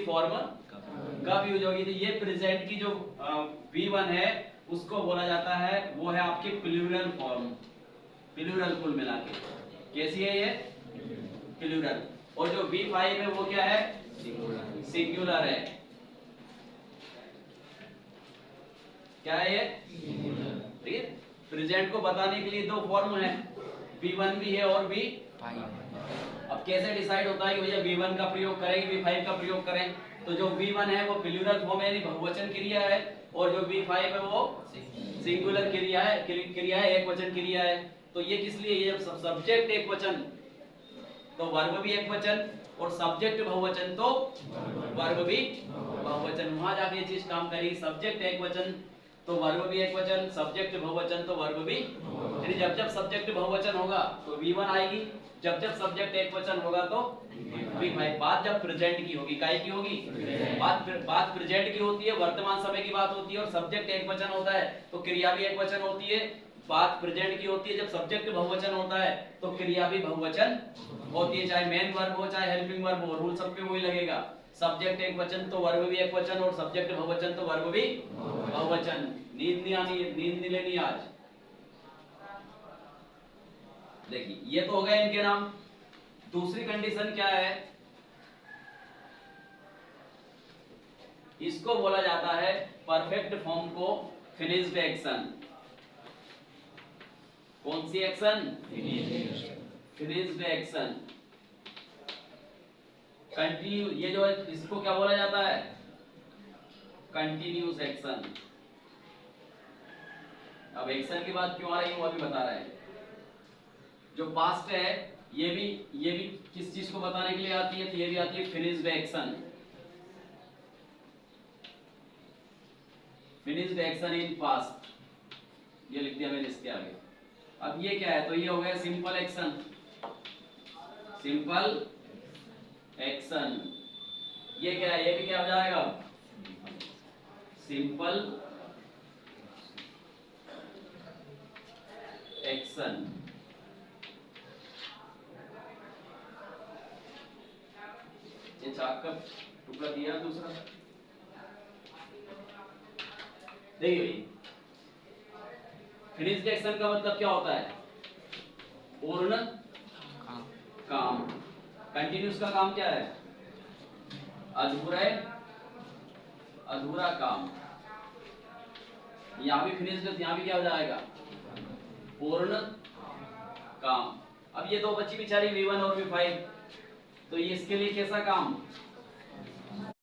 Form कब use होगी? तो ये प्रेजेंट की जो V1 है उसको बोला जाता है, वो है आपकी प्लूरल फॉर्म, प्लूरल कुल मिला के। कैसी है ये? प्लूरल। और जो V5 है वो क्या है? सिंगुलर है। क्या है ये? ठीक है। प्रेजेंट को बताने के लिए दो फॉर्म है, V1 भी है और V5। अब कैसे डिसाइड होता है कि भैया V1 का प्रयोग करें कि V5 का प्रयोग करें? तो जो V1 है वो प्लूरल फॉर्म यानी बहुवचन क्रिया है, और जो V5 है वो सिंगुलर क्रिया है, एक वचन क्रिया है। तो ये किस लिए? ये जब सब्जेक्ट एक वचन तो वर्ब भी एक वचन, और सब्जेक्ट बहुवचन तो वर्ब भी बहुवचन। वहां जाके ये चीज काम करेगी। सब्जेक्ट एक वचन तो वर्ब भी एक वचन, सब्जेक्ट बहुवचन तो वर्ब भी। यानी जब जब सब्जेक्ट बहुवचन होगा तो V1 आएगी, जब जब सब्जेक्ट एक वचन होगा तो V5। बात जब प्रेजेंट की होगी, काय की होगी? बात प्रेजेंट की होती है, वर्तमान समय की बात होती है, और सब्जेक्ट एक वचन होता है तो क्रिया भी एक वचन होती है। बात प्रेजेंट की होती है, जब सब्जेक्ट बहुवचन होता है तो क्रिया भी बहुवचन होती है, चाहे मेन वर्ब हो चाहे हेल्पिंग वर्ब हो, रूल सब पे वही लगेगा। सब्जेक्ट एक वचन तो वर्ब भी एक वचन, और सब्जेक्ट बहुवचन तो वर्ब भी बहुवचन। नींद नहीं आनी, नींद नहीं लेनी आज। देखिए ये तो हो गए इनके नाम। दूसरी कंडीशन क्या है? इसको बोला जाता है परफेक्ट फॉर्म को फिनिश्ड एक्शन। कौन सी एक्शन? Finished action. कंटिन्यू, ये जो है इसको क्या बोला जाता है? Continuous action. अब एक्शन की बात क्यों आ रही है वो अभी बता रहे हैं। जो पास्ट है ये भी किस चीज को बताने के लिए आती है? तो ये भी आती है finished action. Finished action in past, ये लिख दिया मैंने इसके आगे। अब ये क्या है? तो ये हो गया सिंपल एक्शन। सिंपल एक्शन ये क्या है? ये भी क्या हो जाएगा? Simple action. ये चाक का टुकड़ा दिया दूसरा, देखिए फिनिश्ड एक्शन का मतलब क्या होता है? पूर्ण काम। कंटिन्यूस का काम क्या है? अधूरा काम। यहां भी फिनिश्ड, यहां भी क्या हो जाएगा? पूर्ण काम। अब ये दो बच्ची बेचारी V1 और V5, तो ये इसके लिए कैसा काम?